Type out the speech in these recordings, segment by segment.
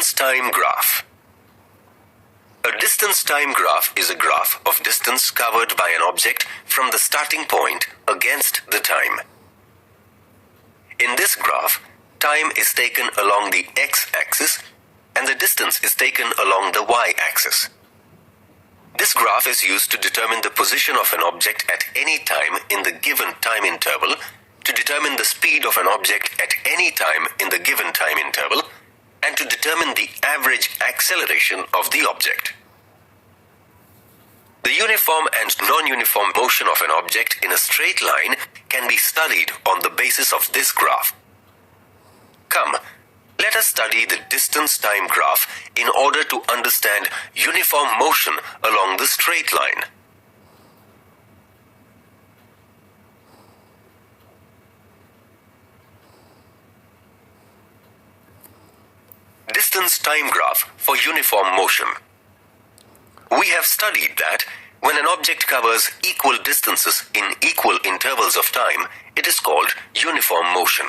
distance-time graph. A distance-time graph is a graph of distance covered by an object from the starting point against the time. In this graph, time is taken along the x-axis and the distance is taken along the y-axis. This graph is used to determine the position of an object at any time in the given time interval, to determine the speed of an object at any time in the given time interval, and to determine the average acceleration of the object. The uniform and non-uniform motion of an object in a straight line can be studied on the basis of this graph. Come, let us study the distance-time graph in order to understand uniform motion along the straight line. Distance-time graph for uniform motion. We have studied that when an object covers equal distances in equal intervals of time, it is called uniform motion.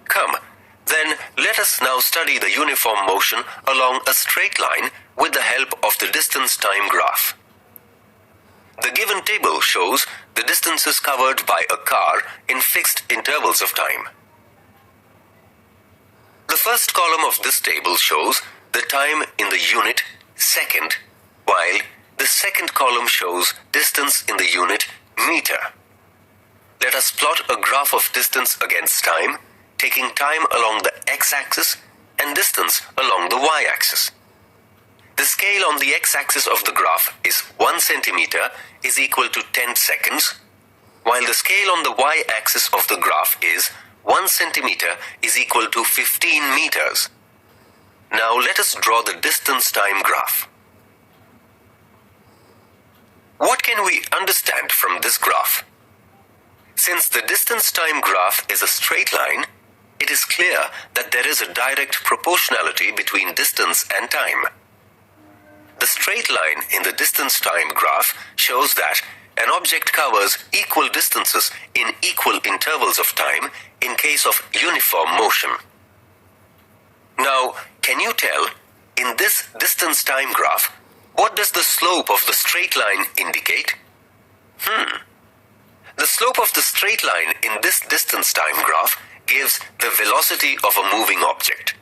Come, then let us now study the uniform motion along a straight line with the help of the distance-time graph. The given table shows the distances covered by a car in fixed intervals of time. The first column of this table shows the time in the unit second, while the second column shows distance in the unit meter. Let us plot a graph of distance against time, taking time along the x-axis and distance along the y-axis. The scale on the x-axis of the graph is 1 centimeter is equal to 10 seconds, while the scale on the y-axis of the graph is 1 centimeter is equal to 15 meters. Now let us draw the distance-time graph. What can we understand from this graph? Since the distance-time graph is a straight line, it is clear that there is a direct proportionality between distance and time. The straight line in the distance-time graph shows that an object covers equal distances in equal intervals of time in case of uniform motion. Now, can you tell, in this distance-time graph, what does the slope of the straight line indicate? The slope of the straight line in this distance-time graph gives the velocity of a moving object.